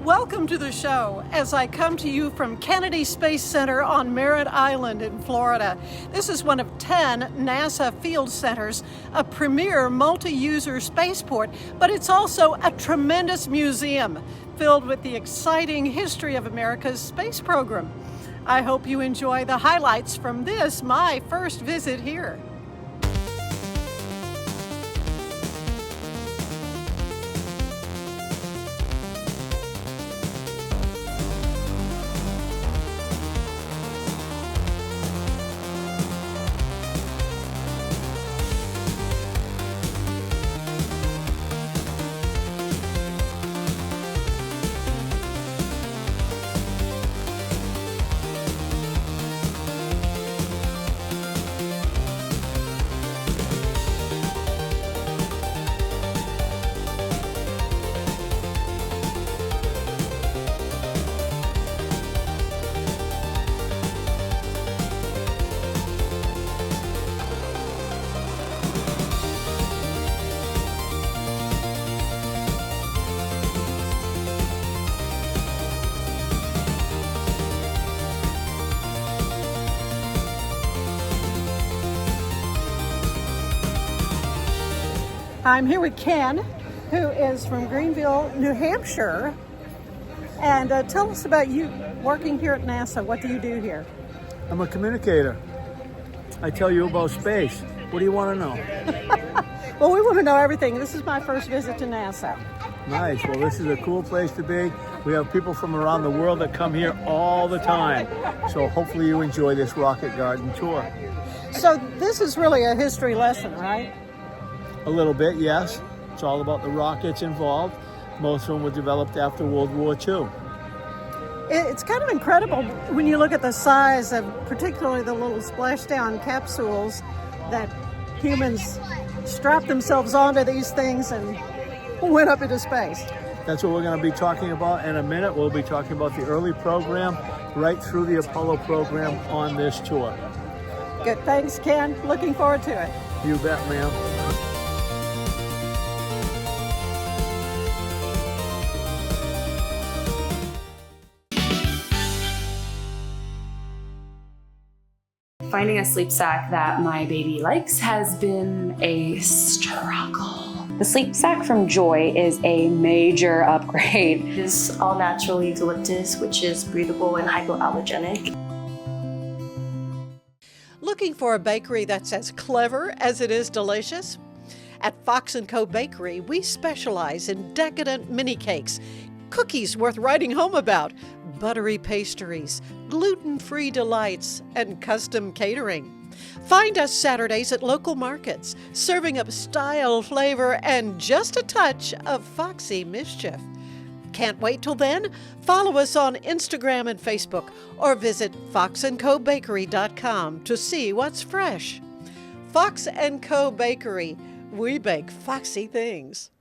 Welcome to the show as I come to you from Kennedy Space Center on Merritt Island in Florida. This is one of 10 NASA field centers, a premier multi-user spaceport, but it's also a tremendous museum filled with the exciting history of America's space program. I hope you enjoy the highlights from this, my first visit here. I'm here with Ken, who is from Greenville, New Hampshire. And tell us about you working here at NASA. What do you do here? I'm a communicator. I tell you about space. What do you want to know? Well, we want to know everything. This is my first visit to NASA. Nice. Well, this is a cool place to be. We have people from around the world that come here all the time. So hopefully you enjoy this rocket garden tour. So this is really a history lesson, right? A little bit, yes. It's all about the rockets involved. Most of them were developed after World War II. It's kind of incredible when you look at the size of particularly the little splashdown capsules that humans strapped themselves onto these things and went up into space. That's what we're going to be talking about in a minute. We'll be talking about the early program right through the Apollo program on this tour. Good. Thanks, Ken. Looking forward to it. You bet, ma'am. Finding a sleep sack that my baby likes has been a struggle. The sleep sack from Joy is a major upgrade. It is all natural eucalyptus, which is breathable and hypoallergenic. Looking for a bakery that's as clever as it is delicious? At Fox & Co. Bakery, we specialize in decadent mini cakes, cookies worth writing home about, buttery pastries, gluten-free delights, and custom catering. Find us Saturdays at local markets, serving up style, flavor, and just a touch of foxy mischief. Can't wait till then? Follow us on Instagram and Facebook, or visit foxandcobakery.com to see what's fresh. Fox & Co. Bakery, we bake foxy things.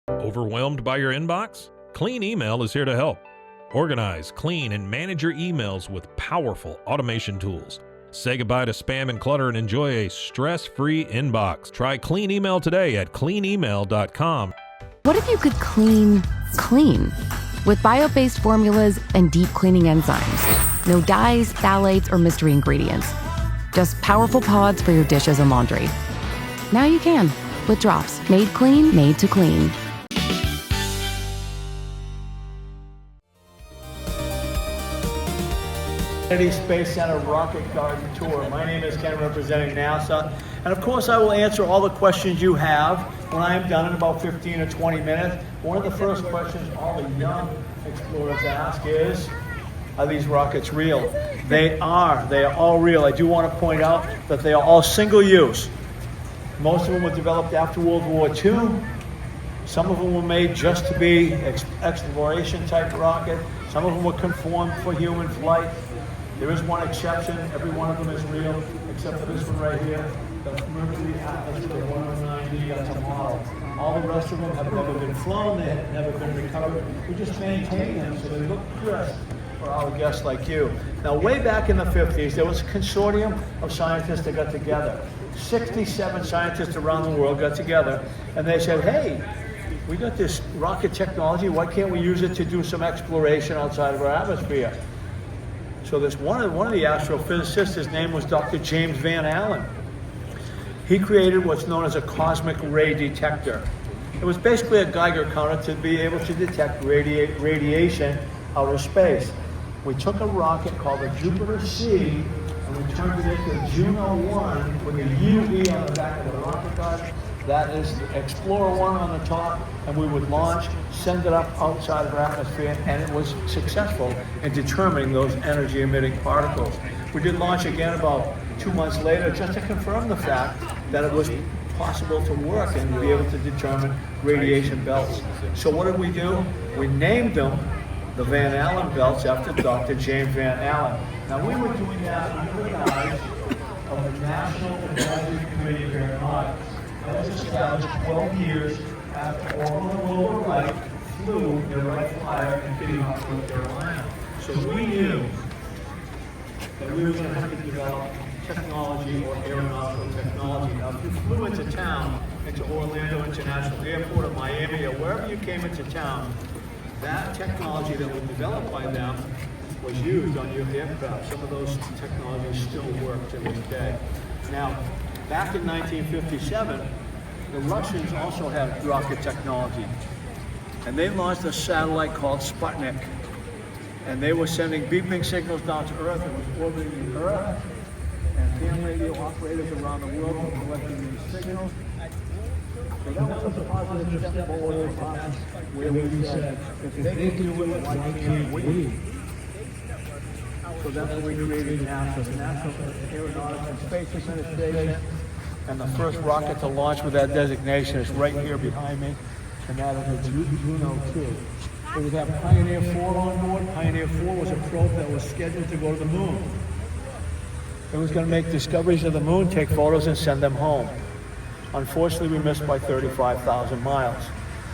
Overwhelmed by your inbox? Clean Email is here to help. Organize, clean, and manage your emails with powerful automation tools. Say goodbye to spam and clutter and enjoy a stress-free inbox. Try Clean Email today at cleanemail.com. What if you could clean clean? With bio-based formulas and deep cleaning enzymes. No dyes, phthalates, or mystery ingredients. Just powerful pods for your dishes and laundry. Now you can, with drops made clean, made to clean. Kennedy Space Center Rocket Garden Tour. My name is Ken, representing NASA. And of course, I will answer all the questions you have when I am done in about 15 or 20 minutes. One of the first questions all the young explorers ask is, are these rockets real? They are all real. I do want to point out that they are all single use. Most of them were developed after World War II. Some of them were made just to be exploration type rocket. Some of them were conformed for human flight. There is one exception. Every one of them is real, except for this one right here. The Mercury Atlas 109D, that's a model. All the rest of them have never been flown, they have never been recovered. We just maintain them so they look crisp for our guests like you. Now, way back in the 50s, there was a consortium of scientists that got together. 67 scientists around the world got together, and they said, hey, we got this rocket technology, why can't we use it to do some exploration outside of our atmosphere? So this one of the astrophysicists, his name was Dr. James Van Allen. He created what's known as a cosmic ray detector. It was basically a Geiger counter to be able to detect radiation outer space. We took a rocket called the Jupiter C and we turned it into Juno 1 with a UE on the back of the rocket guard. That is Explorer 1 on the top, and we would launch, send it up outside of our atmosphere, and it was successful in determining those energy-emitting particles. We did launch again about 2 months later just to confirm the fact that it was possible to work and be able to determine radiation belts. So what did we do? We named them the Van Allen belts after Dr. James Van Allen. Now we were doing that under the guise of the National Advisory Committee of Aeronautics. That was established 12 years after Orville and Wilbur Wright flew their Wright Flyer in Kitty Hawk, North Carolina. So we knew that we were going to have to develop technology or aeronautical technology. Now, if you flew into town, into Orlando International Airport or Miami or wherever you came into town, that technology that was developed by them was used on your aircraft. Some of those technologies still work to this day. Now, back in 1957, the Russians also had rocket technology. And they launched a satellite called Sputnik. And they were sending beeping signals down to Earth. It was orbiting the Earth. And ham radio operators around the world were collecting these signals. So that was a positive step forward for us, where we said, if they can do it, why can't we? So that's when we created NASA, the National Aeronautics and Space Administration. And the first rocket to launch with that designation is right here behind me, and that is a Juno 2. We would have Pioneer 4 on board. Pioneer 4 was a probe that was scheduled to go to the moon. It was going to make discoveries of the moon, take photos, and send them home. Unfortunately, we missed by 35,000 miles.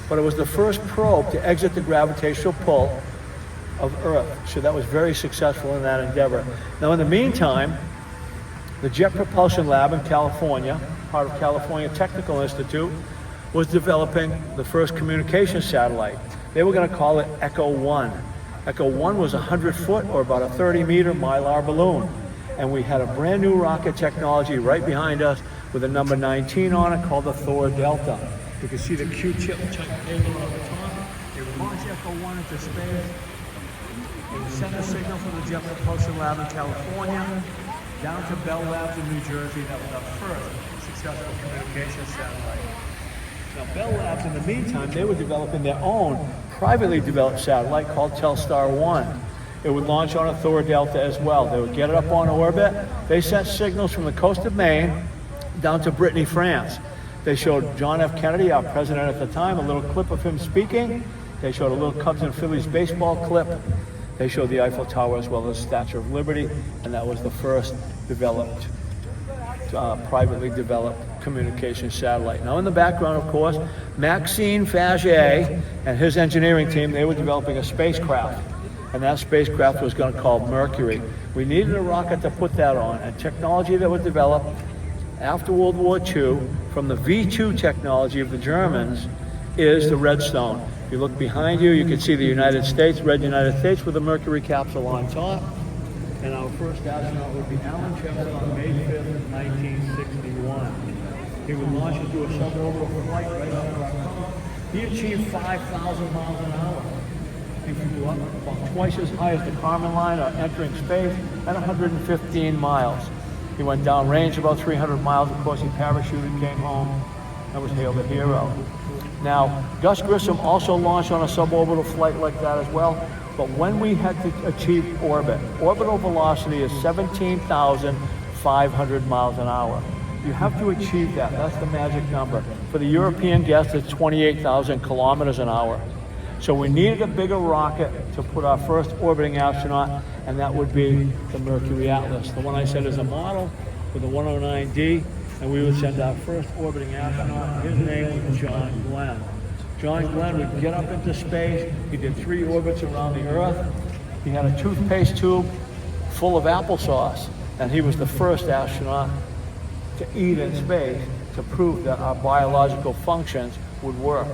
But it was the first probe to exit the gravitational pull of Earth. So that was very successful in that endeavor. Now, in the meantime, the Jet Propulsion Lab in California, part of California Technical Institute, was developing the first communication satellite. They were going to call it Echo 1. Echo 1 was a 100-foot or about a 30-meter Mylar balloon. And we had a brand new rocket technology right behind us with a number 19 on it called the Thor Delta. You can see the Q-tip payload on the top. They would launch Echo 1 into space. They would send a signal from the Jet Propulsion Lab in California down to Bell Labs in New Jersey. That was our first successful communication satellite. Now, Bell Labs, in the meantime, they were developing their own privately developed satellite called Telstar 1. It would launch on a Thor Delta as well. They would get it up on orbit. They sent signals from the coast of Maine down to Brittany, France. They showed John F. Kennedy, our president at the time, a little clip of him speaking. They showed a little Cubs and Phillies baseball clip. They showed the Eiffel Tower as well as the Statue of Liberty, and that was the first developed, privately developed communication satellite. Now in the background, of course, Maxime Faget and his engineering team, they were developing a spacecraft, and that spacecraft was going to be called Mercury. We needed a rocket to put that on, and technology that was developed after World War II from the V2 technology of the Germans is the Redstone. If you look behind you, you can see the United States, red United States with a Mercury capsule on top. And our first astronaut would be Alan Shepard on May 5th, 1961. He would launch into a suborbital flight right over our coast. He achieved 5,000 miles an hour. He flew up about twice as high as the Kármán line entering space at 115 miles. He went down range about 300 miles. Of course, he parachuted, came home, and was hailed a hero. Now, Gus Grissom also launched on a suborbital flight like that as well. But when we had to achieve orbit, orbital velocity is 17,500 miles an hour. You have to achieve that. That's the magic number. For the European guests, it's 28,000 kilometers an hour. So we needed a bigger rocket to put our first orbiting astronaut, and that would be the Mercury Atlas. The one I said is a model with the 109D. and we would send our first orbiting astronaut. His name was John Glenn. John Glenn would get up into space. He did 3 orbits around the Earth. He had a toothpaste tube full of applesauce, and he was the first astronaut to eat in space to prove that our biological functions would work.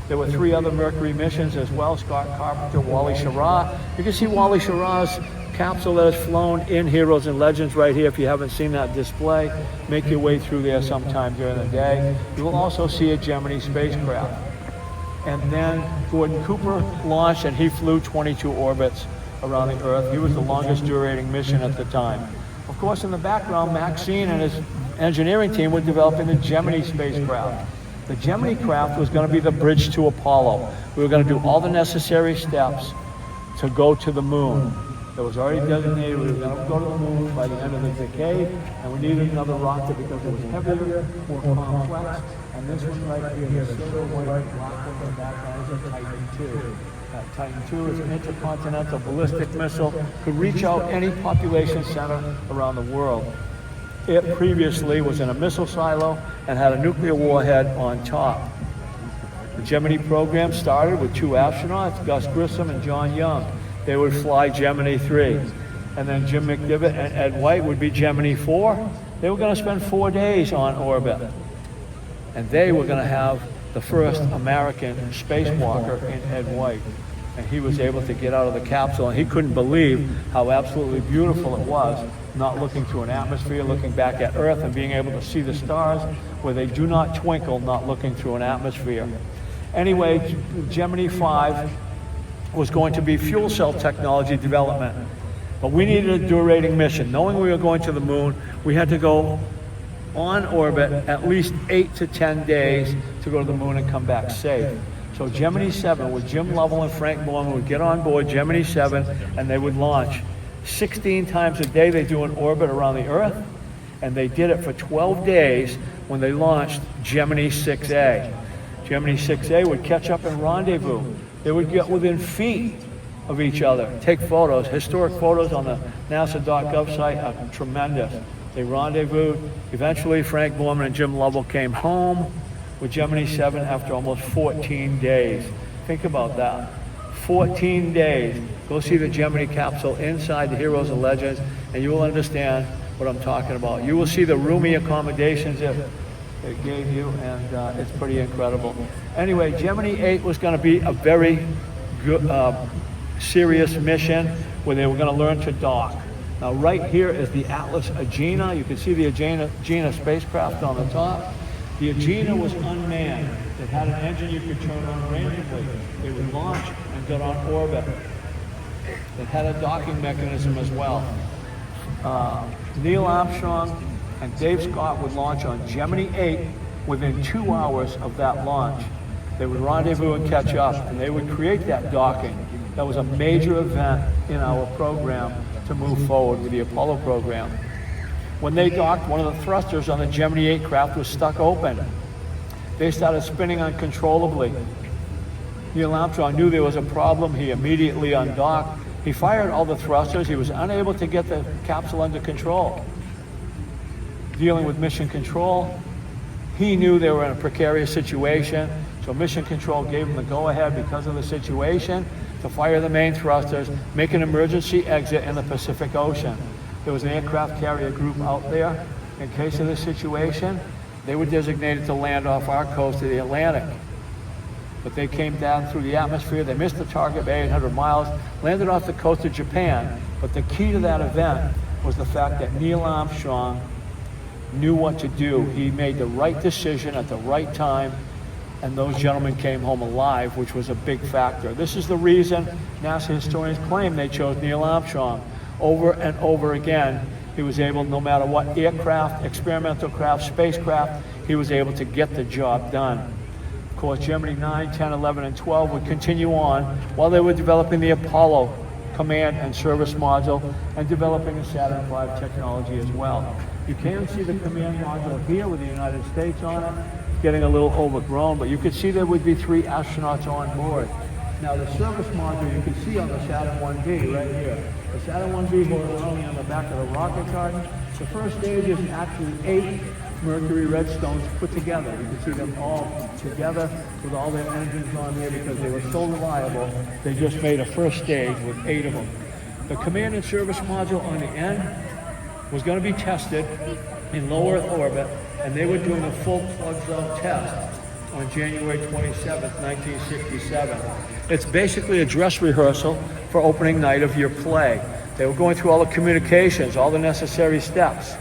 There were 3 other Mercury missions as well, Scott Carpenter, Wally Schirra. You can see Wally Schirra's capsule that has flown in Heroes and Legends right here. If you haven't seen that display, make your way through there sometime during the day. You will also see a Gemini spacecraft. And then Gordon Cooper launched, and he flew 22 orbits around the Earth. He was the longest durating mission at the time. Of course, in the background, Maxine and his engineering team were developing the Gemini spacecraft. The Gemini craft was going to be the bridge to Apollo. We were going to do all the necessary steps to go to the moon. It was already designated we were going to go to the moon by the end of the decade, and we needed another rocket because it was heavier, more complex, and this one right here, the silver white rocket in the background, is a Titan II. Titan II is an intercontinental ballistic missile, could reach out any population center around the world. It previously was in a missile silo and had a nuclear warhead on top. The Gemini program started with 2 astronauts, Gus Grissom and John Young. They would fly Gemini 3. And then Jim McDivitt and Ed White would be Gemini 4. They were going to spend 4 days on orbit. And they were going to have the first American spacewalker in Ed White. And he was able to get out of the capsule, and he couldn't believe how absolutely beautiful it was, not looking through an atmosphere, looking back at Earth and being able to see the stars where they do not twinkle, not looking through an atmosphere. Anyway, Gemini 5 was going to be fuel cell technology development. But we needed a durating mission. Knowing we were going to the moon, we had to go on orbit at least 8 to 10 days to go to the moon and come back safe. So Gemini 7 with Jim Lovell and Frank Borman would get on board Gemini 7 and they would launch 16 times a day. They do an orbit around the Earth, and they did it for 12 days when they launched Gemini 6A. Gemini 6A would catch up and rendezvous. They would get within feet of each other, take photos. Historic photos on the NASA.gov site are tremendous. They rendezvoused. Eventually, Frank Borman and Jim Lovell came home with Gemini 7 after almost 14 days. Think about that. 14 days. Go see the Gemini capsule inside the Heroes and Legends, and you will understand what I'm talking about. You will see the roomy accommodations it gave you, and it's pretty incredible. Anyway, Gemini 8 was going to be a very good, serious mission where they were going to learn to dock. Now, right here is the Atlas Agena. You can see the Agena spacecraft on the top. The Agena was unmanned. It had an engine you could turn on randomly. It would launch and get on orbit. It had a docking mechanism as well. Neil Armstrong and Dave Scott would launch on Gemini 8 within 2 hours of that launch. They would rendezvous and catch up, and they would create that docking. That was a major event in our program to move forward with the Apollo program. When they docked, one of the thrusters on the Gemini 8 craft was stuck open. They started spinning uncontrollably. Neil Armstrong knew there was a problem. He immediately undocked. He fired all the thrusters. He was unable to get the capsule under control. Dealing with Mission Control, he knew they were in a precarious situation, so Mission Control gave him the go-ahead because of the situation to fire the main thrusters, make an emergency exit in the Pacific Ocean. There was an aircraft carrier group out there. In case of this situation, they were designated to land off our coast of the Atlantic. But they came down through the atmosphere. They missed the target by 800 miles, landed off the coast of Japan. But the key to that event was the fact that Neil Armstrong knew what to do. He made the right decision at the right time, and those gentlemen came home alive, which was a big factor. This is the reason NASA historians claim they chose Neil Armstrong. Over and over again, he was able, no matter what aircraft, experimental craft, spacecraft, he was able to get the job done. Of course, Gemini 9, 10, 11, and 12 would continue on while they were developing the Apollo command and service module and developing the Saturn V technology as well. You can see the command module here with the United States on it. It's getting a little overgrown, but you can see there would be 3 astronauts on board. Now, the service module you can see on the Saturn 1B right here. The Saturn 1B horizontally on the back of the rocket cart. The first stage is actually 8 Mercury Redstones put together. You can see them all together with all their engines on there because they were so reliable. They just made a first stage with 8 of them. The command and service module on the end was going to be tested in low Earth orbit, and they were doing a full plugs-out test on January 27th, 1967. It's basically a dress rehearsal for opening night of your play. They were going through all the communications, all the necessary steps,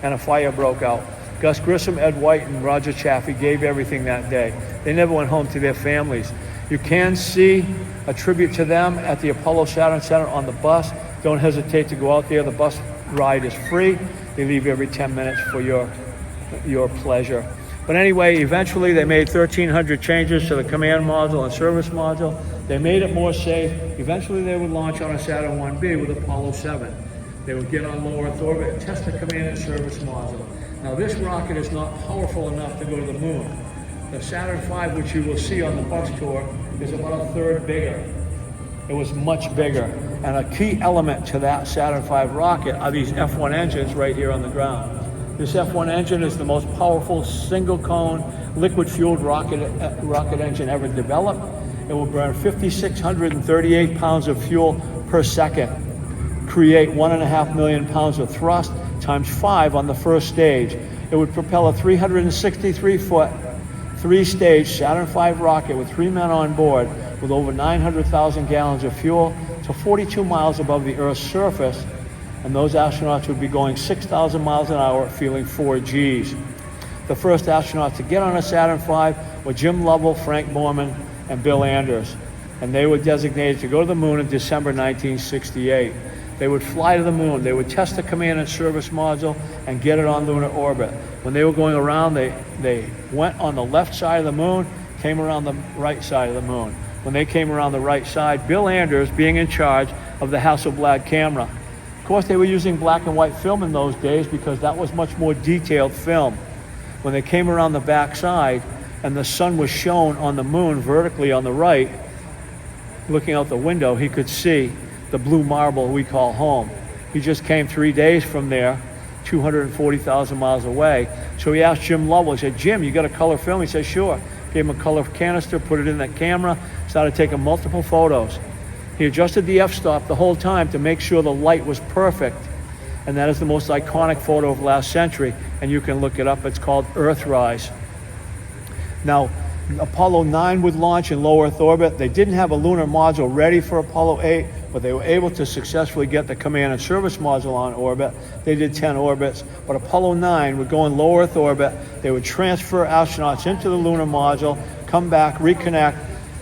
and a fire broke out. Gus Grissom, Ed White, and Roger Chaffee gave everything that day. They never went home to their families. You can see a tribute to them at the Apollo Saturn Center on the bus. Don't hesitate to go out there. The bus ride is free. They leave every 10 minutes for your pleasure. But anyway, eventually they made 1,300 changes to the command module and service module. They made it more safe. Eventually they would launch on a Saturn 1B with Apollo 7. They would get on low Earth orbit and test the command and service module. Now this rocket is not powerful enough to go to the moon. The Saturn V, which you will see on the bus tour, is about a third bigger. It was much bigger. And a key element to that Saturn V rocket are these F1 engines right here on the ground. This F1 engine is the most powerful single-cone, liquid-fueled rocket engine ever developed. It will burn 5,638 pounds of fuel per second, create 1.5 million pounds of thrust, times 5 on the first stage. It would propel a 363-foot, 3-stage Saturn V rocket with 3 men on board with over 900,000 gallons of fuel to 42 miles above the Earth's surface, and those astronauts would be going 6,000 miles an hour, feeling 4 Gs. The first astronauts to get on a Saturn V were Jim Lovell, Frank Borman, and Bill Anders, and they were designated to go to the moon in December 1968. They would fly to the moon. They would test the command and service module and get it on lunar orbit. When they were going around, they went on the left side of the moon, came around the right side of the moon. When they came around the right side, Bill Anders being in charge of the Hasselblad camera. Of course, they were using black and white film in those days because that was much more detailed film. When they came around the back side and the sun was shown on the moon vertically on the right, looking out the window, he could see the blue marble we call home. He just came 3 days from there, 240,000 miles away. So he asked Jim Lovell, he said, "Jim, you got a color film?" He said, "Sure." Gave him a color canister, put it in that camera, started taking multiple photos. He adjusted the f-stop the whole time to make sure the light was perfect. And that is the most iconic photo of last century, and you can look it up. It's called Earthrise. Now, Apollo 9 would launch in low Earth orbit. They didn't have a lunar module ready for Apollo 8, but they were able to successfully get the command and service module on orbit. They did 10 orbits, but Apollo 9 would go in low Earth orbit. They would transfer astronauts into the lunar module, come back, reconnect,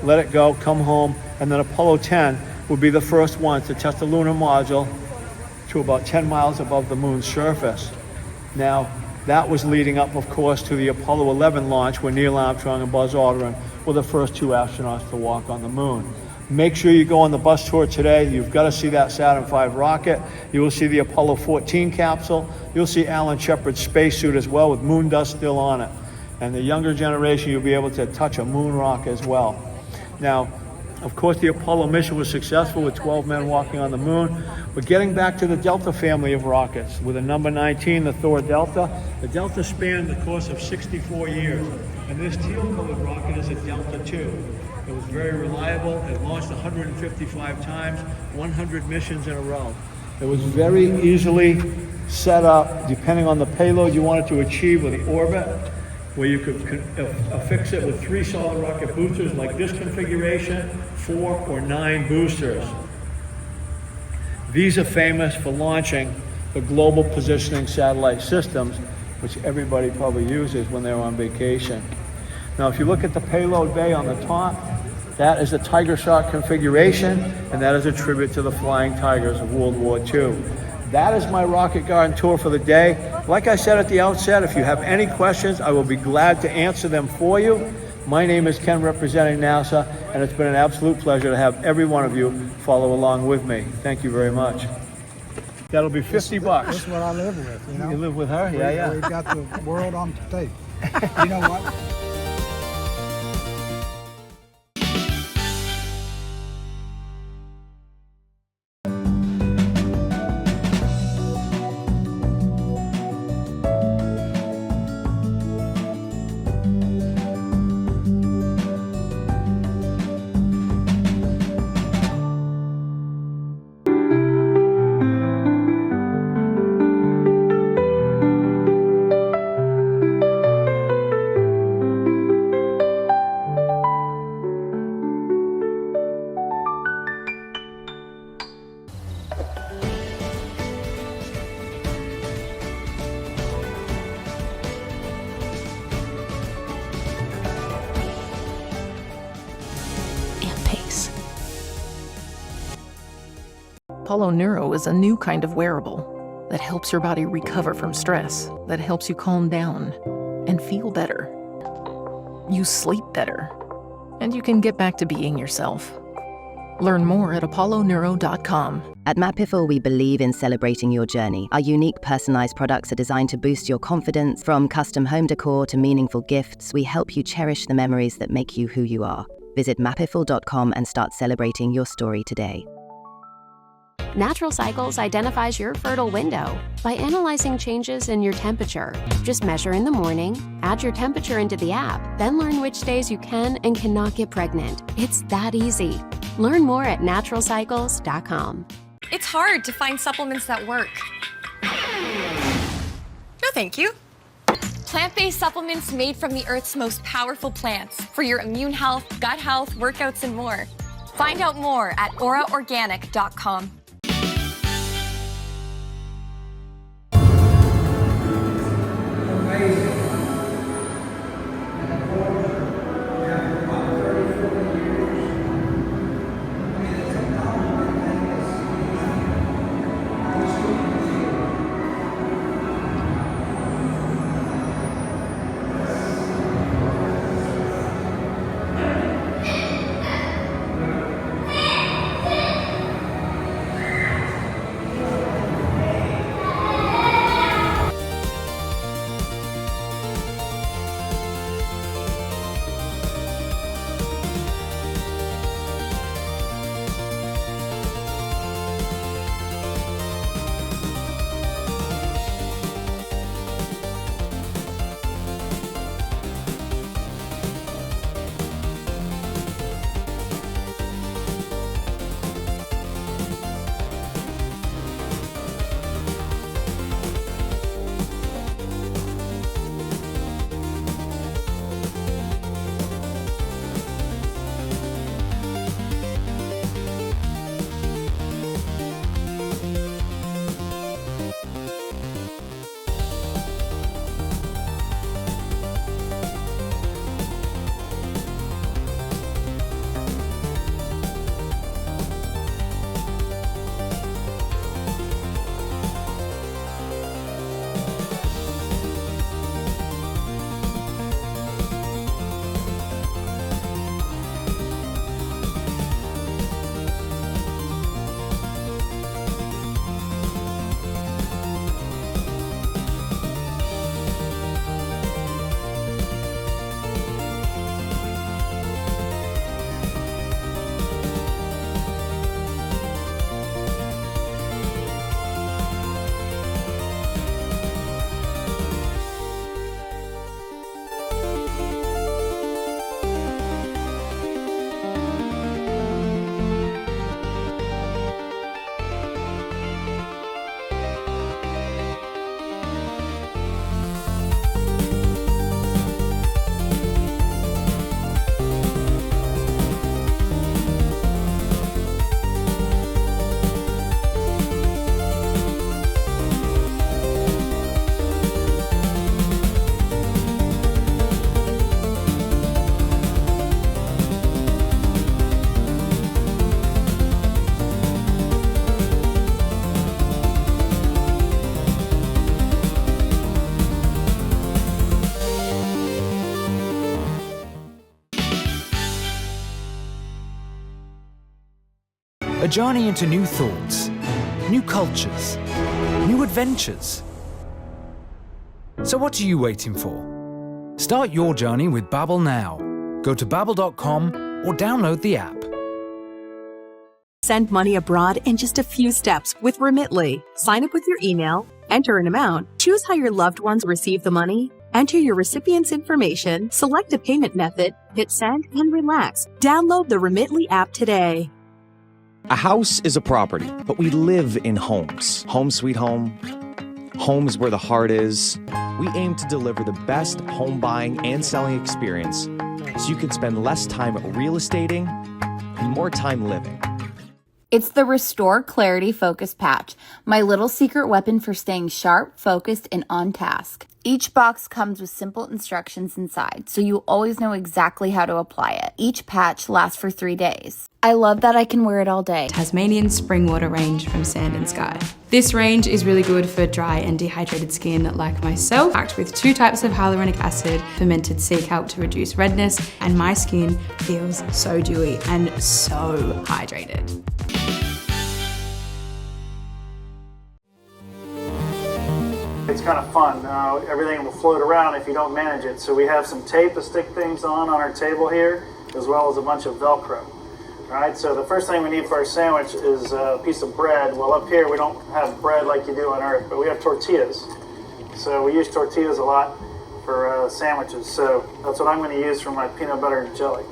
let it go, come home, and then Apollo 10 would be the first one to test the lunar module to about 10 miles above the moon's surface. Now, that was leading up, of course, to the Apollo 11 launch where Neil Armstrong and Buzz Aldrin were the first 2 astronauts to walk on the moon. Make sure you go on the bus tour today. You've got to see that Saturn V rocket. You will see the Apollo 14 capsule. You'll see Alan Shepard's spacesuit as well with moon dust still on it. And the younger generation, you'll be able to touch a moon rock as well. Now, of course, the Apollo mission was successful with 12 men walking on the moon. But getting back to the Delta family of rockets, with the number 19, the Thor Delta, the Delta spanned the course of 64 years. And this teal-colored rocket is a Delta II. It was very reliable. It launched 155 times, 100 missions in a row. It was very easily set up, depending on the payload you wanted to achieve with the orbit, where you could affix it with 3 solid rocket boosters like this configuration, 4 or 9 boosters. These are famous for launching the Global Positioning Satellite Systems, which everybody probably uses when they're on vacation. Now, if you look at the payload bay on the top, that is the Tiger Shark configuration, and that is a tribute to the Flying Tigers of World War II. That is my rocket garden tour for the day. Like I said at the outset, if you have any questions, I will be glad to answer them for you. My name is Ken, representing NASA, and it's been an absolute pleasure to have every one of you follow along with me. Thank you very much. That'll be $50. This is what I live with, you know. You live with her? Yeah. We've got the world on tape. You know what? Apollo Neuro is a new kind of wearable that helps your body recover from stress, that helps you calm down and feel better. You sleep better, and you can get back to being yourself. Learn more at apolloneuro.com. At Mapiful, we believe in celebrating your journey. Our unique personalized products are designed to boost your confidence. From custom home decor to meaningful gifts, we help you cherish the memories that make you who you are. Visit mapiful.com and start celebrating your story today. Natural Cycles identifies your fertile window by analyzing changes in your temperature. Just measure in the morning, add your temperature into the app, then learn which days you can and cannot get pregnant. It's that easy. Learn more at naturalcycles.com. It's hard to find supplements that work. No, thank you. Plant-based supplements made from the Earth's most powerful plants for your immune health, gut health, workouts, and more. Find out more at auraorganic.com. A journey into new thoughts, new cultures, new adventures. So what are you waiting for? Start your journey with Babbel now. Go to babbel.com or download the app. Send money abroad in just a few steps with Remitly. Sign up with your email, enter an amount, choose how your loved ones receive the money, enter your recipient's information, select a payment method, hit send, and relax. Download the Remitly app today. A house is a property, but we live in homes. Home sweet home. Homes where the heart is. We aim to deliver the best home buying and selling experience so you can spend less time real estating and more time living. It's the Restore Clarity Focus Patch, my little secret weapon for staying sharp, focused, and on task. Each box comes with simple instructions inside, so you always know exactly how to apply it. Each patch lasts for 3 days. I love that I can wear it all day. Tasmanian spring water range from Sand and Sky. This range is really good for dry and dehydrated skin like myself, packed with 2 types of hyaluronic acid, fermented sea kelp to reduce redness, and my skin feels so dewy and so hydrated. It's kind of fun. Everything will float around if you don't manage it. So we have some tape to stick things on our table here, as well as a bunch of Velcro. All right, so the first thing we need for our sandwich is a piece of bread. Well, up here we don't have bread like you do on Earth, but we have tortillas. So we use tortillas a lot for sandwiches. So that's what I'm going to use for my peanut butter and jelly.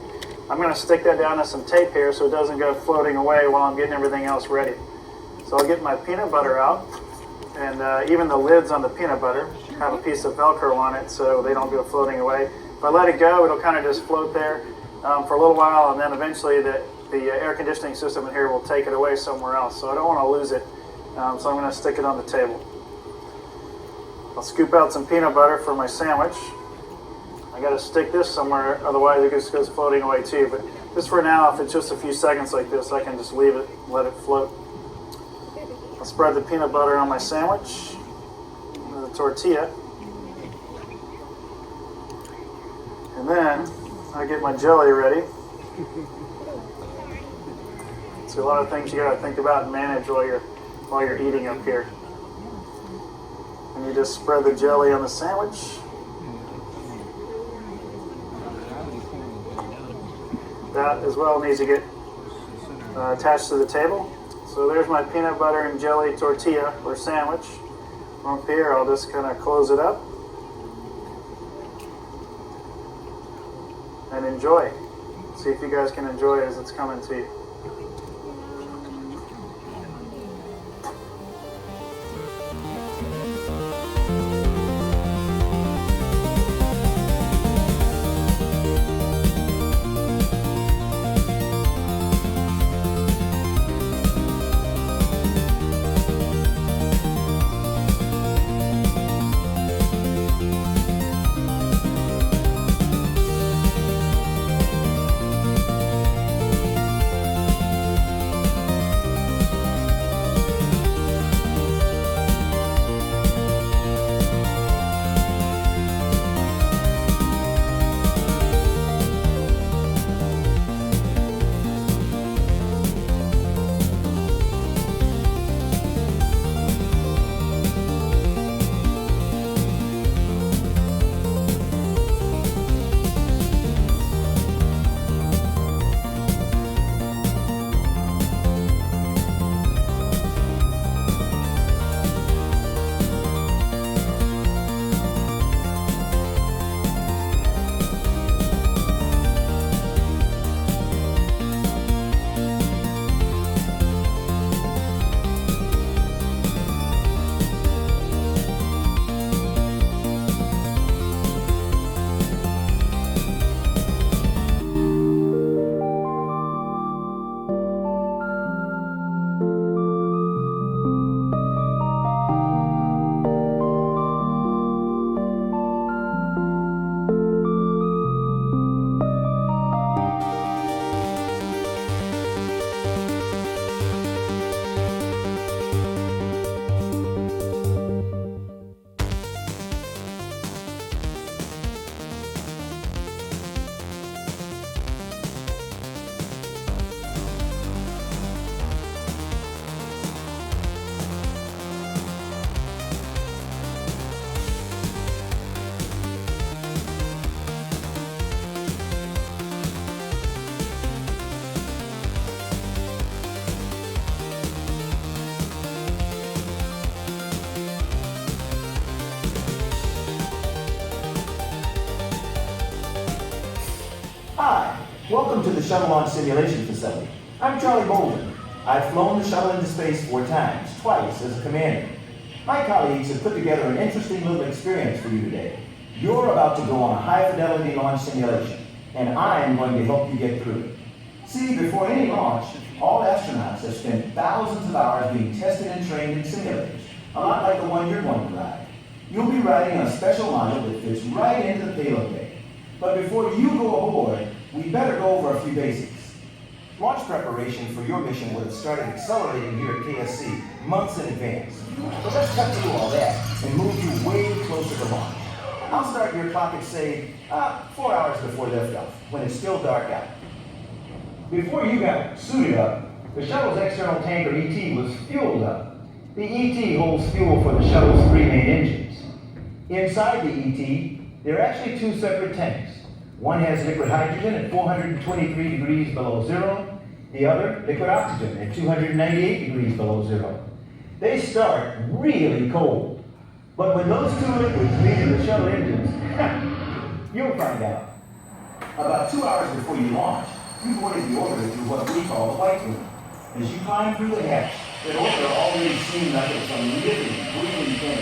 I'm going to stick that down to some tape here so it doesn't go floating away while I'm getting everything else ready. So I'll get my peanut butter out, and even the lids on the peanut butter have a piece of Velcro on it so they don't go floating away. If I let it go, it'll kind of just float there for a little while, and then eventually the air conditioning system in here will take it away somewhere else. So I don't want to lose it, so I'm going to stick it on the table. I'll scoop out some peanut butter for my sandwich. I got to stick this somewhere, otherwise it just goes floating away too. But just for now, if it's just a few seconds like this, I can just leave it, let it float. I'll spread the peanut butter on my sandwich, the tortilla, and then I get my jelly ready. So a lot of things you got to think about and manage while you're eating up here. And you just spread the jelly on the sandwich. That as well needs to get attached to the table. So there's my peanut butter and jelly tortilla or sandwich. From up here, I'll just kind of close it up and enjoy. See if you guys can enjoy it as it's coming to you. Hi, welcome to the Shuttle Launch Simulation Facility. I'm Charlie Bolden. I've flown the shuttle into space 4 times, twice as a commander. My colleagues have put together an interesting little experience for you today. You're about to go on a high-fidelity launch simulation, and I'm going to help you get through it. See, before any launch, all astronauts have spent thousands of hours being tested and trained in simulators, a lot like the one you're going to ride. You'll be riding on a special module that fits right into the payload bay. But before you go aboard, we better go over a few basics. Launch preparation for your mission would have started accelerating here at KSC months in advance. So let's cut through all that and move you way closer to launch. I'll start your clock at, say, 4 hours before liftoff, when it's still dark out. Before you got suited up, the shuttle's external tanker ET was fueled up. The ET holds fuel for the shuttle's 3 main engines. Inside the ET, there are actually 2 separate tanks. One has liquid hydrogen at 423 degrees below zero, the other liquid oxygen at 298 degrees below zero. They start really cold, but when those 2 liquids meet in the shuttle engines, you'll find out. About 2 hours before you launch, you've boarded the orbiter through what we call the white room. As you climb through the hatch, that orbiter already seemed like it was a living, breathing thing.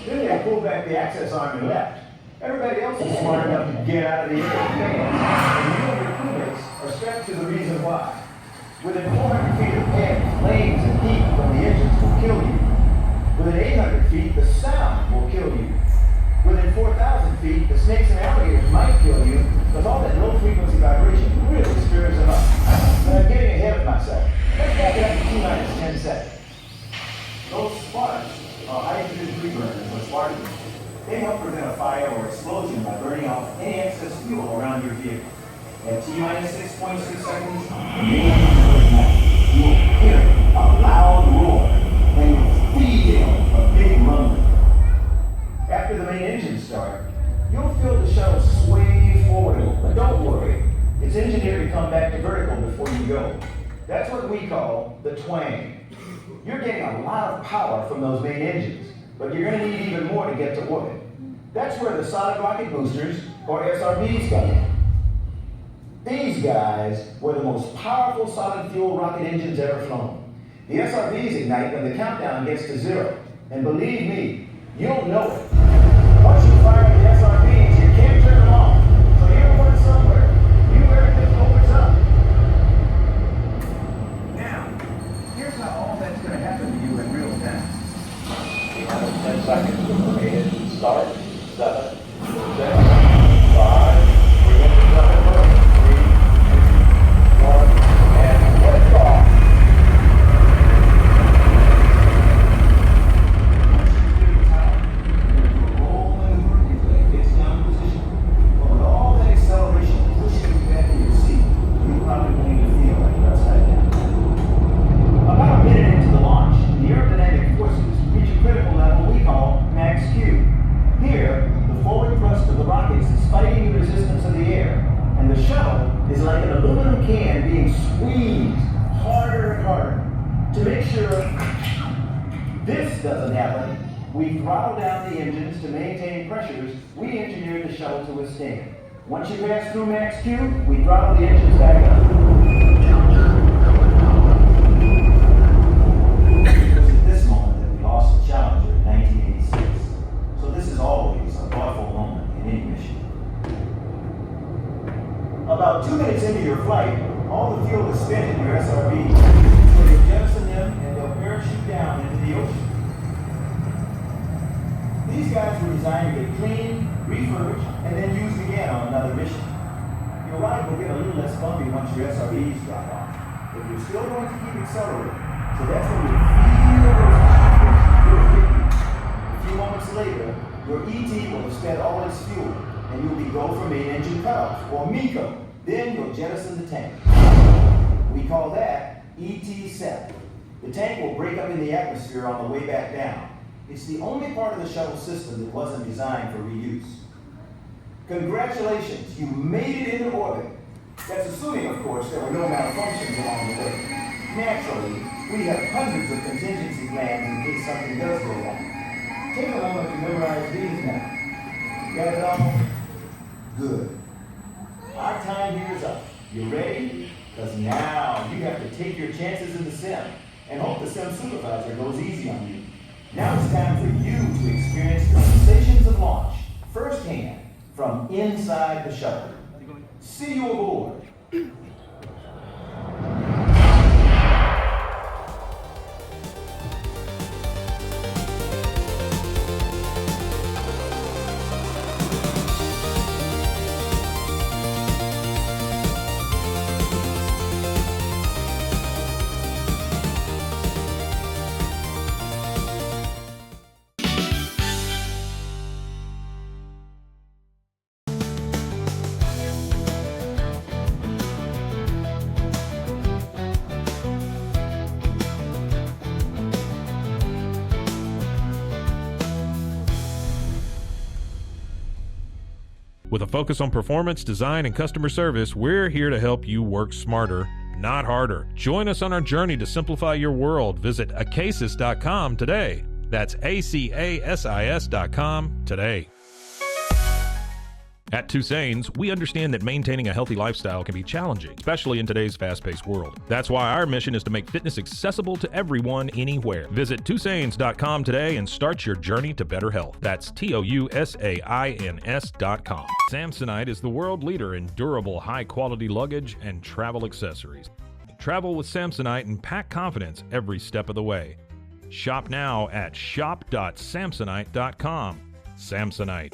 Then they pull back the access arm and left. Everybody else is smart enough to get out of the air fans, and you and your crewmates are strapped to the reason why. Within 400 feet of panic, flames and heat from the engines will kill you. Within 800 feet, the sound will kill you. Within 4,000 feet, the snakes and alligators might kill you, because all that low-frequency vibration really stirs them up. But I'm getting ahead of myself. Let's back it up to T-minus 10 seconds. Those sparks are hydrogen reburners, or sparks. They help prevent a fire or explosion by burning off any excess fuel around your vehicle. At T-minus 6.6 seconds, the main engine will ignite. You will hear a loud roar, and you'll feel a big rumbling. After the main engines start, you'll feel the shuttle sway forward a little, but don't worry. It's engineered to come back to vertical before you go. That's what we call the twang. You're getting a lot of power from those main engines, but you're going to need even more to get to orbit. That's where the solid rocket boosters, or SRBs, come in. These guys were the most powerful solid fuel rocket engines ever flown. The SRBs ignite when the countdown gets to 0. And believe me, you'll know it. Once you fire the SRBs, you can't turn them off. So you're going somewhere. You everything opens up. Now, here's how all that's going to happen to you in real time. 10 seconds before we hit start. 7, 6, 5, 3 engines up and burning. 3, 2, 1, and lift off. Is like an aluminum can being squeezed harder and harder. To make sure this doesn't happen, we throttle down the engines to maintain pressures we engineered the shuttle to withstand. Once you pass through max Q, we throttle the engines back up. It was at this moment that we lost the Challenger in 1986. So this is always a thoughtful moment in any mission. About 2 minutes into your flight, all the fuel is spent in your SRB. So they jettison them and they'll parachute down into the ocean. These guys were designed to get cleaned, refurbished, and then used again on another mission. Your ride will get a little less bumpy once your SRBs drop off, but you're still going to keep accelerating. So that's when you feel those vibrations. A few moments later, your ET will have spent all its fuel, and you'll be go for main engine cutoff, or MECO. Then you'll jettison the tank. We call that ET7. The tank will break up in the atmosphere on the way back down. It's the only part of the shuttle system that wasn't designed for reuse. Congratulations, you made it into orbit. That's assuming, of course, there were no malfunctions along the way. Naturally, we have hundreds of contingency plans in case something does go wrong. Take a moment to memorize these now. Got it all? Good. Our time here is up. You ready? Because now you have to take your chances in the sim and hope the sim supervisor goes easy on you. Now it's time for you to experience the sensations of launch firsthand from inside the shuttle. See you aboard. With a focus on performance, design, and customer service, we're here to help you work smarter, not harder. Join us on our journey to simplify your world. Visit acasis.com today. That's ACASIS.com today. At Tusain's, we understand that maintaining a healthy lifestyle can be challenging, especially in today's fast-paced world. That's why our mission is to make fitness accessible to everyone, anywhere. Visit Tusains.com today and start your journey to better health. That's TOUSAINS.com. Samsonite is the world leader in durable, high-quality luggage and travel accessories. Travel with Samsonite and pack confidence every step of the way. Shop now at shop.samsonite.com. Samsonite.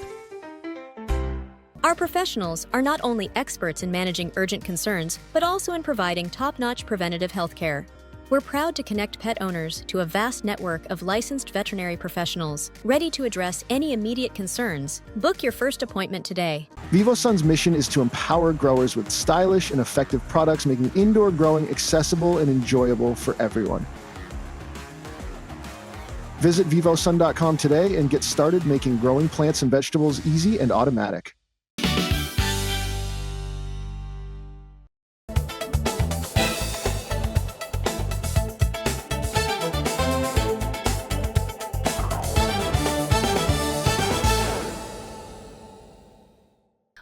Our professionals are not only experts in managing urgent concerns, but also in providing top-notch preventative health care. We're proud to connect pet owners to a vast network of licensed veterinary professionals, ready to address any immediate concerns. Book your first appointment today. VivoSun's mission is to empower growers with stylish and effective products, making indoor growing accessible and enjoyable for everyone. Visit vivosun.com today and get started making growing plants and vegetables easy and automatic.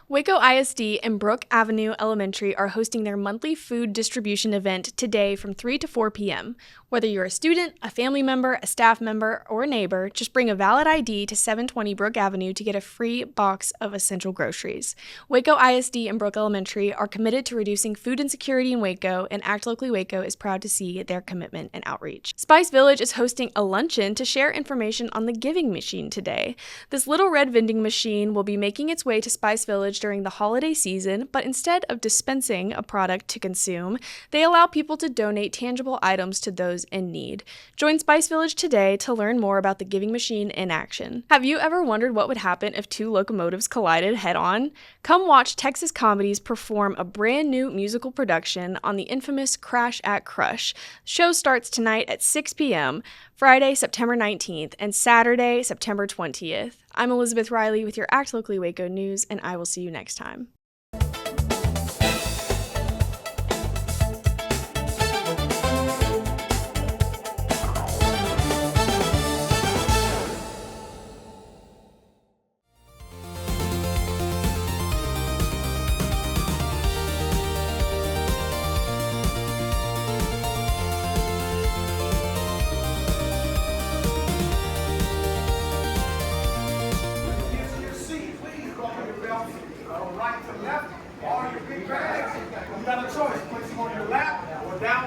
Waco ISD and Brook Avenue Elementary are hosting their monthly food distribution event today from 3 to 4 p.m. Whether you're a student, a family member, a staff member, or a neighbor, just bring a valid ID to 720 Brook Avenue to get a free box of essential groceries. Waco ISD and Brook Elementary are committed to reducing food insecurity in Waco, and Act Locally Waco is proud to see their commitment and outreach. Spice Village is hosting a luncheon to share information on the Giving Machine today. This little red vending machine will be making its way to Spice Village during the holiday season, but instead of dispensing a product to consume, they allow people to donate tangible items to those in need. Join Spice Village today to learn more about the Giving Machine in action. Have you ever wondered what would happen if two locomotives collided head-on? Come watch Texas Comedies perform a brand new musical production on the infamous Crash at Crush. The show starts tonight at 6 p.m., Friday, September 19th, and Saturday, September 20th. I'm Elizabeth Riley with your Act Locally Waco news, and I will see you next time.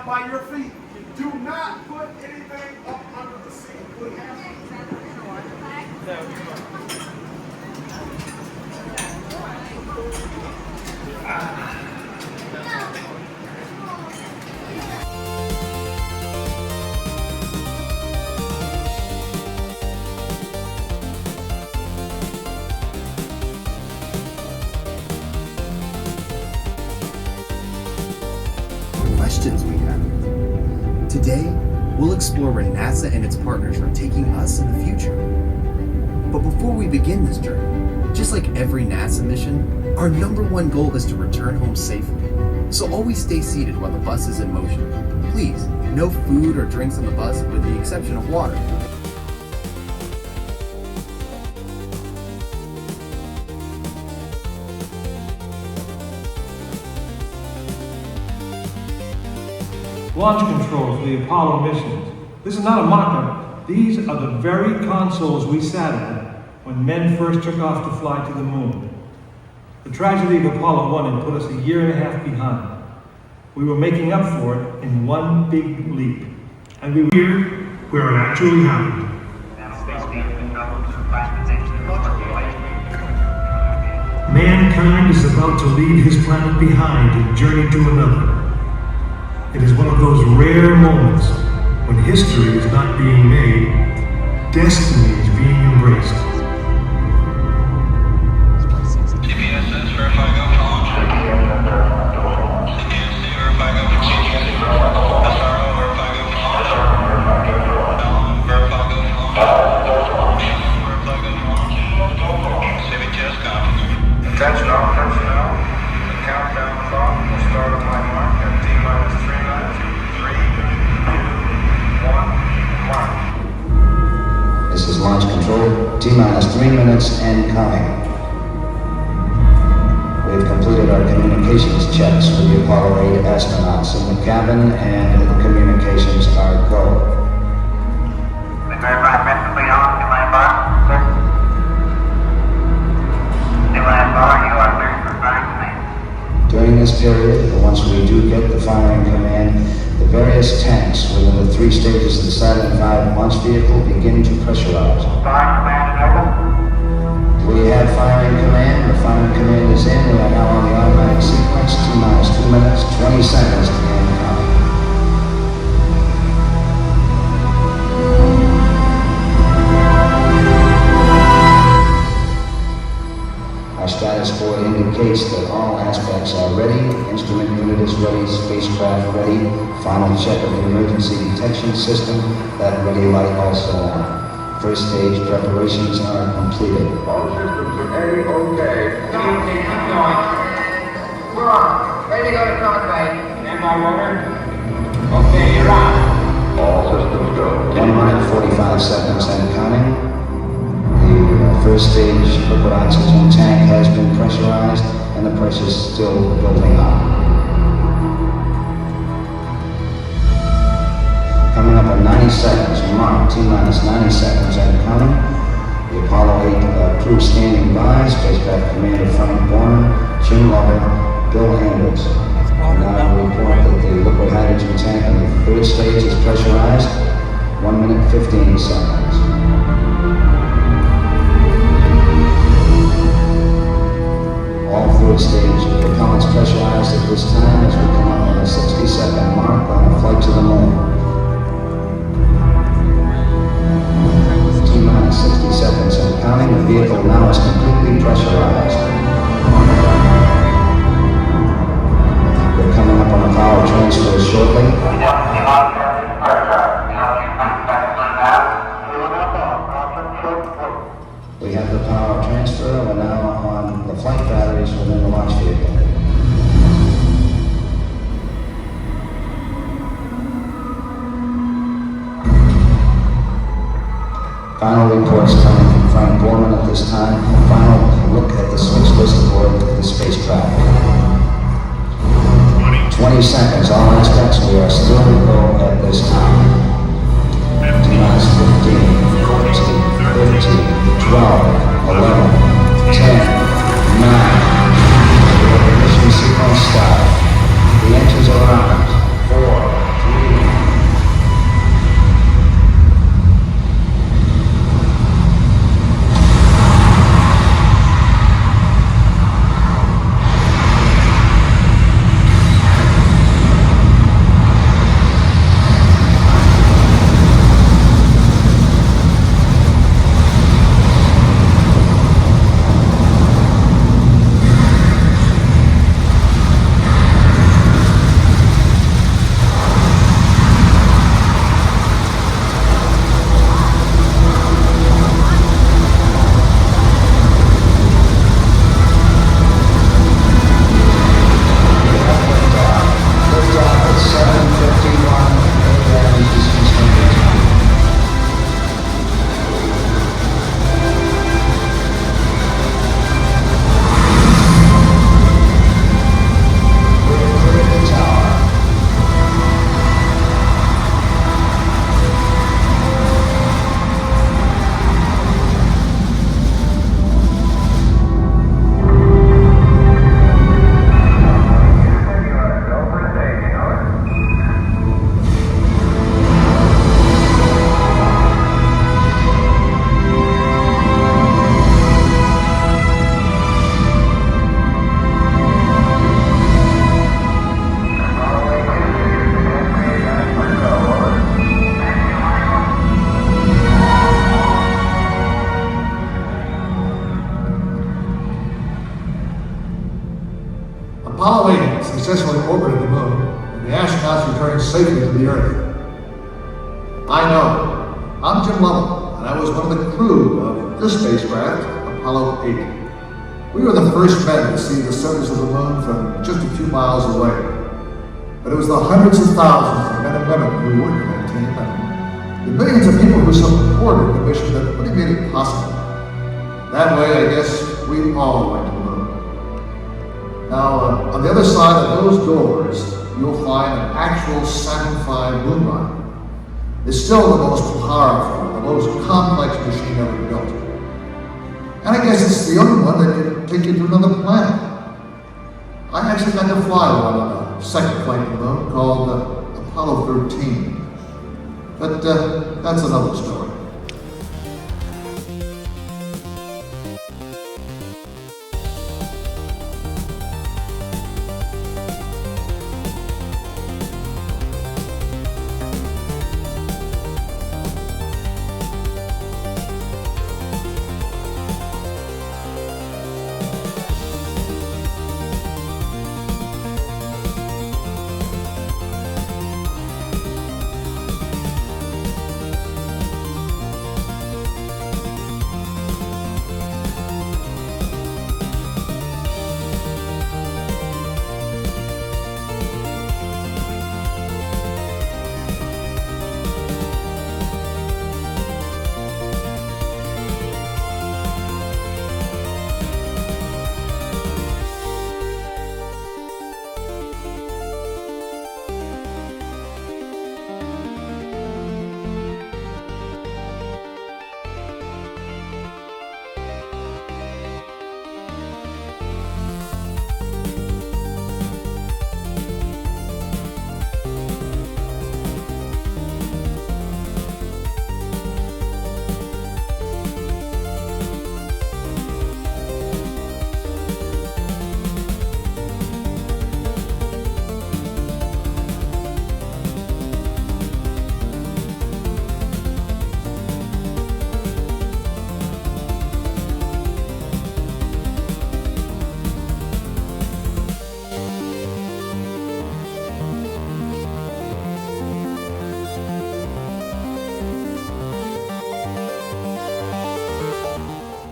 By your feet. Do not put anything up under the seat, please. Questions we have. Today, we'll explore where NASA and its partners are taking us in the future. But before we begin this journey, just like every NASA mission, our #1 goal is to return home safely. So always stay seated while the bus is in motion. Please, no food or drinks on the bus with the exception of water. Launch controls for the Apollo missions. This is not a mock-up. These are the very consoles we sat at when men first took off to fly to the moon. The tragedy of Apollo 1 had put us a year and a half behind. We were making up for it in one big leap. And we were here where it actually happened. Mankind is about to leave his planet behind and journey to another. It is one of those rare moments when history is not being made, destiny is being embraced. Attention 20 minutes and counting. We've completed our communications checks for the Apollo 8 astronauts in the cabin, and the communications are go. During this period, once we do get the firing command, the various tanks within the 3 stages of the Saturn V launch vehicle begin to pressurize. We have firing command. The firing command is in. We are now on the automatic sequence. T-minus 2 minutes, 20 seconds to begin counting. Our status board indicates that all aspects are ready. Instrument unit is ready. Spacecraft ready. Final check of the emergency detection system. That ready light also on. First stage preparations are completed. All systems are A-OK. We're on. Ready to go to Conway. Stand by, Rotor. Okay, you're on. All systems go. 1 minute, 45 seconds and counting. The first stage liquid oxygen tank has been pressurized, and the pressure is still building up. Coming up in 90 seconds, mark T-minus 90 seconds and counting. The Apollo 8 crew standing by, spacecraft commander Frank Borman, Jim Lovell, Bill Anders. Now report that the liquid hydrogen tank in the third stage is pressurized. 1 minute, 15 seconds. All third stage propellants pressurized at this time as we come up on the 60-second mark on a flight to the moon. T-minus 60 seconds and counting. The vehicle now is completely pressurized. We're coming up on the power transfer shortly. We have the power transfer. We're now on the flight batteries within the launch vehicle. Final reports coming from Frank Borman at this time. Final look at the switch list aboard the spacecraft. 20 seconds, all aspects. We are still go at this time. T-minus 15, 14, 13, 12, 11, 10, 9. Ignition sequence start. The engines are on. 4, 3. Apollo 8 successfully orbited the moon, and the astronauts returned safely to the Earth. I know. I'm Jim Lovell, and I was one of the crew of this spacecraft, Apollo 8. We were the first men to see the surface of the moon from just a few miles away. But it was the hundreds of thousands of men and women who worked in that team, and the millions of people who supported the mission that really made it possible. That way, I guess we all went to the moon. Now, on the other side of those doors, you'll find an actual Saturn V moon rocket. It's still the most powerful, the most complex machine ever built. And I guess it's the only one that can take you to another planet. I actually got to fly one on a second flight to the moon called Apollo 13. But that's another story.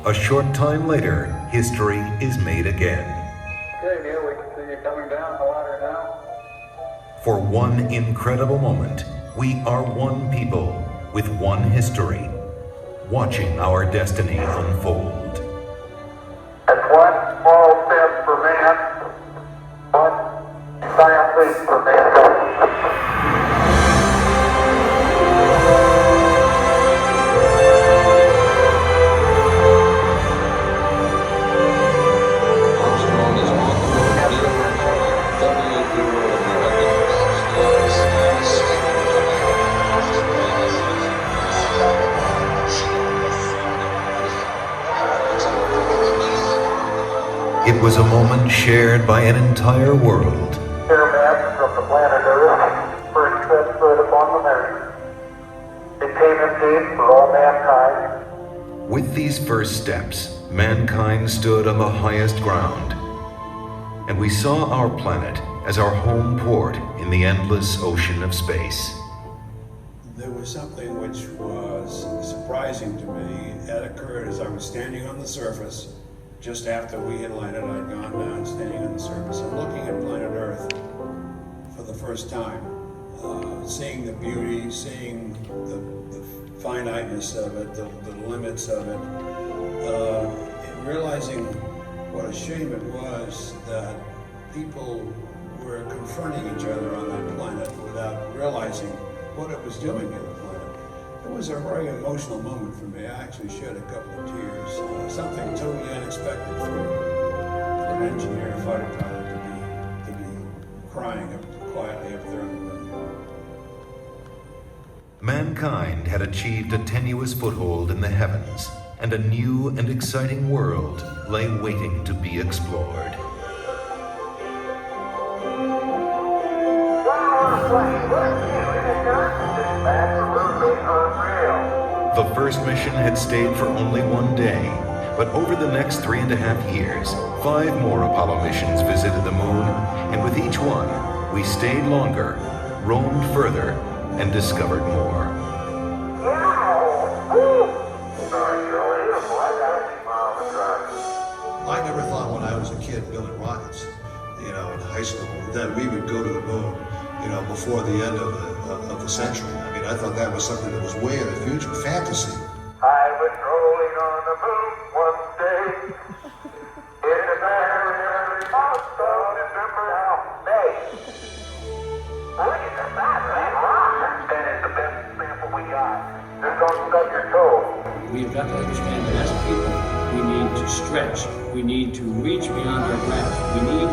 A short time later, history is made again. Okay, Neil, we can see you coming down the ladder now. For one incredible moment, we are one people with one history, watching our destiny unfold. That's one small step for man, one giant leap for mankind. It was a moment shared by an entire world. Here, man, from the planet Earth, first set foot upon the moon. It came indeed for all mankind. With these first steps, mankind stood on the highest ground, and we saw our planet as our home port in the endless ocean of space. There was something which was surprising to me. That occurred as I was standing on the surface. Just after we had landed, I'd gone down, standing on the surface, and looking at planet Earth for the first time, seeing the beauty, seeing the finiteness of it, the limits of it, and realizing what a shame it was that people were confronting each other on that planet without realizing what it was doing to the planet. It was a very emotional moment for me. I actually shed a couple of tears. Something totally unexpected for an engineer, fighter pilot to be crying quietly up there on the moon. Mankind had achieved a tenuous foothold in the heavens, and a new and exciting world lay waiting to be explored. The first mission had stayed for only one day, but over the next 3.5 years, 5 more Apollo missions visited the moon, and with each one, we stayed longer, roamed further, and discovered more. I never thought when I was a kid building rockets, in high school, that we would go to the moon, before the end of the century. I mean, I thought that was something that was way in the future, fantasy. I was rolling on the moon one say, it's a very milestone December May. Look at the fat red rock. And it's the best sample we got. Just don't stub your toe. We've got to understand that as people, we need to stretch. We need to reach beyond our grasp. We need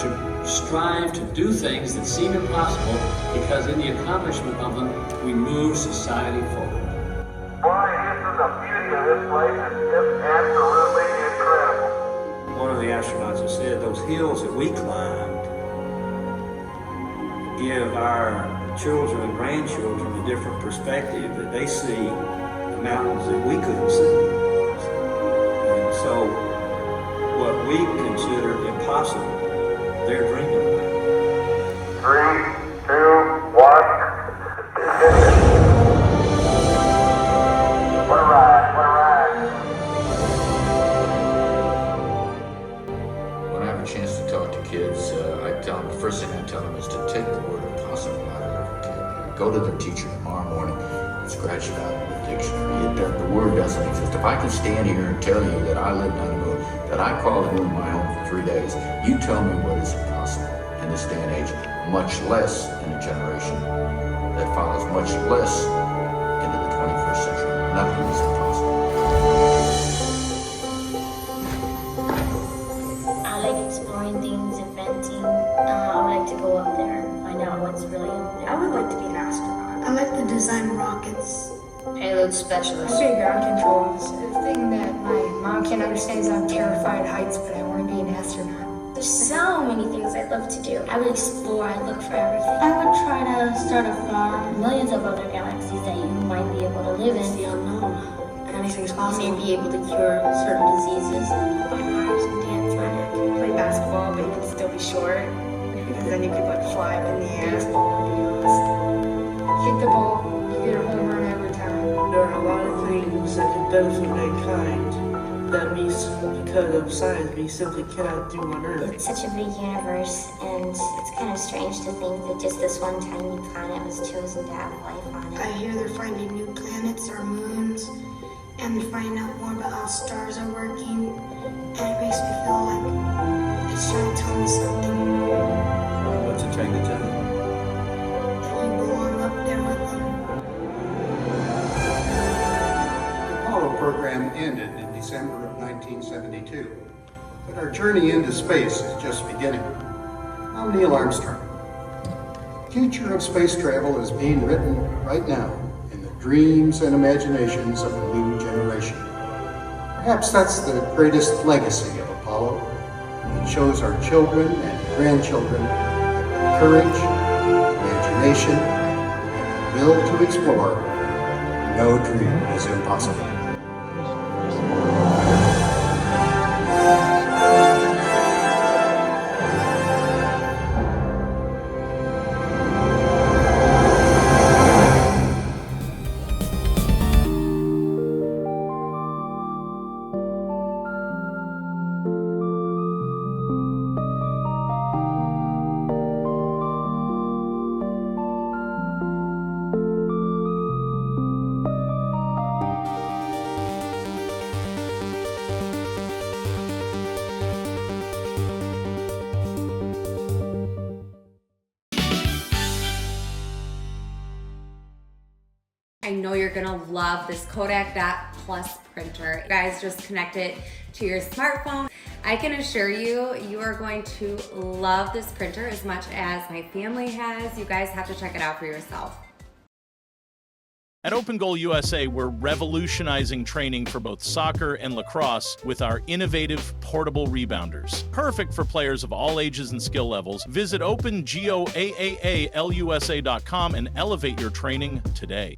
to strive to do things that seem impossible, because in the accomplishment of them, we move society forward. Boy, isn't the beauty of this place is just absolutely incredible. One of the astronauts has said those hills that we climbed give our children and grandchildren a different perspective, that they see the mountains that we couldn't see. And so what we considered impossible, they're dreaming about. 3, 2, 1. What a ride, what a ride. When I have a chance to talk to kids, I tell them, the first thing I tell them is to take the word impossible out of every kid. Go to their teacher tomorrow morning and scratch it out of the dictionary. The word doesn't exist. If I could stand here and tell you that I lived on the moon, that I called the moon my home for 3 days, you tell me what is impossible in this day and age, much less in a generation that follows, much less into the 21st century. Nothing is impossible. I like exploring things, inventing. I would like to go up there and find out what's really up there. I would like to be an astronaut. I like to design rockets. Payload specialist. I'd be ground control officer. The thing that my mom can't understand is I'm terrified of heights, but I want to be an astronaut. There's so many things I'd love to do. I would explore, I'd look for everything. I would try to start a farm. Millions of other galaxies that you might be able to live in. It's the unknown. Anything's possible. You may be able to cure certain diseases. By Mars and dance on it. Play basketball, but you can still be short. Because then you could fly up in the air. Baseball would be awesome. Hit the ball, you get a home run every time. There are a lot of things that can benefit mankind that because of science, we simply cannot do on Earth. It's such a big universe, and it's kind of strange to think that just this one tiny planet was chosen to have life on it. I hear they're finding new planets or moons, and they're finding out more about how stars are working, and it makes me feel like it's trying to tell me something. What's it trying to tell you? That you belong up there with them. The Apollo program ended in December of 1972, but our journey into space is just beginning. I'm Neil Armstrong. The future of space travel is being written right now in the dreams and imaginations of a new generation. Perhaps that's the greatest legacy of Apollo. It shows our children and grandchildren that with courage, imagination, and the will to explore, no dream is impossible. I know you're gonna love this Kodak Dot Plus printer. You guys just connect it to your smartphone. I can assure you, you are going to love this printer as much as my family has. You guys have to check it out for yourself. At Open Goal USA, we're revolutionizing training for both soccer and lacrosse with our innovative portable rebounders. Perfect for players of all ages and skill levels. Visit OpenGOAAALUSA.com and elevate your training today.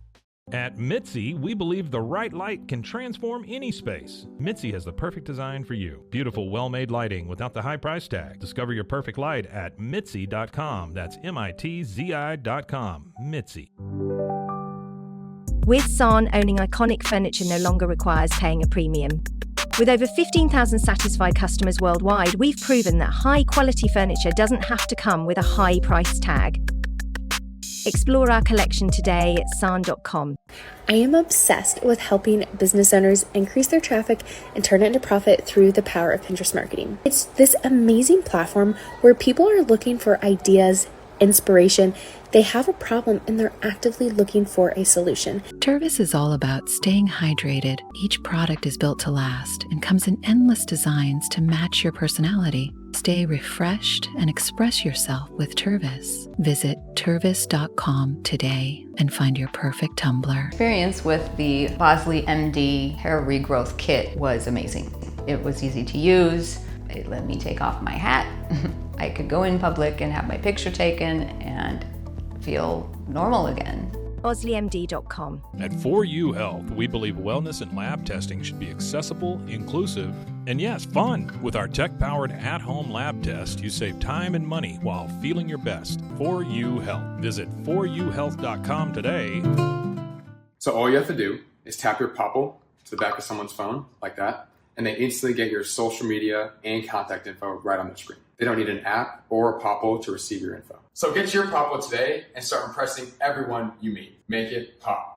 At Mitzi, we believe the right light can transform any space. Mitzi has the perfect design for you. Beautiful, well-made lighting without the high price tag. Discover your perfect light at Mitzi.com. That's MITZI.com. Mitzi. With San, owning iconic furniture no longer requires paying a premium. With over 15,000 satisfied customers worldwide, we've proven that high-quality furniture doesn't have to come with a high price tag. Explore our collection today at sarn.com. I am obsessed with helping business owners increase their traffic and turn it into profit through the power of Pinterest marketing. It's this amazing platform where people are looking for ideas, inspiration. They have a problem and they're actively looking for a solution. Tervis is all about staying hydrated. Each product is built to last and comes in endless designs to match your personality. Stay refreshed and express yourself with Tervis. Visit tervis.com today and find your perfect tumbler. Experience with the Bosley MD hair regrowth kit was amazing. It was easy to use. It let me take off my hat. I could go in public and have my picture taken and feel normal again. BosleyMD.com. At 4U Health, we believe wellness and lab testing should be accessible, inclusive, and yes, fun. With our tech-powered at-home lab test, you save time and money while feeling your best. 4U Health. Visit 4uhealth.com today. So all you have to do is tap your Popple to the back of someone's phone, like that, and they instantly get your social media and contact info right on their screen. They don't need an app or a Popple to receive your info. So get your Popple today and start impressing everyone you meet. Make it pop.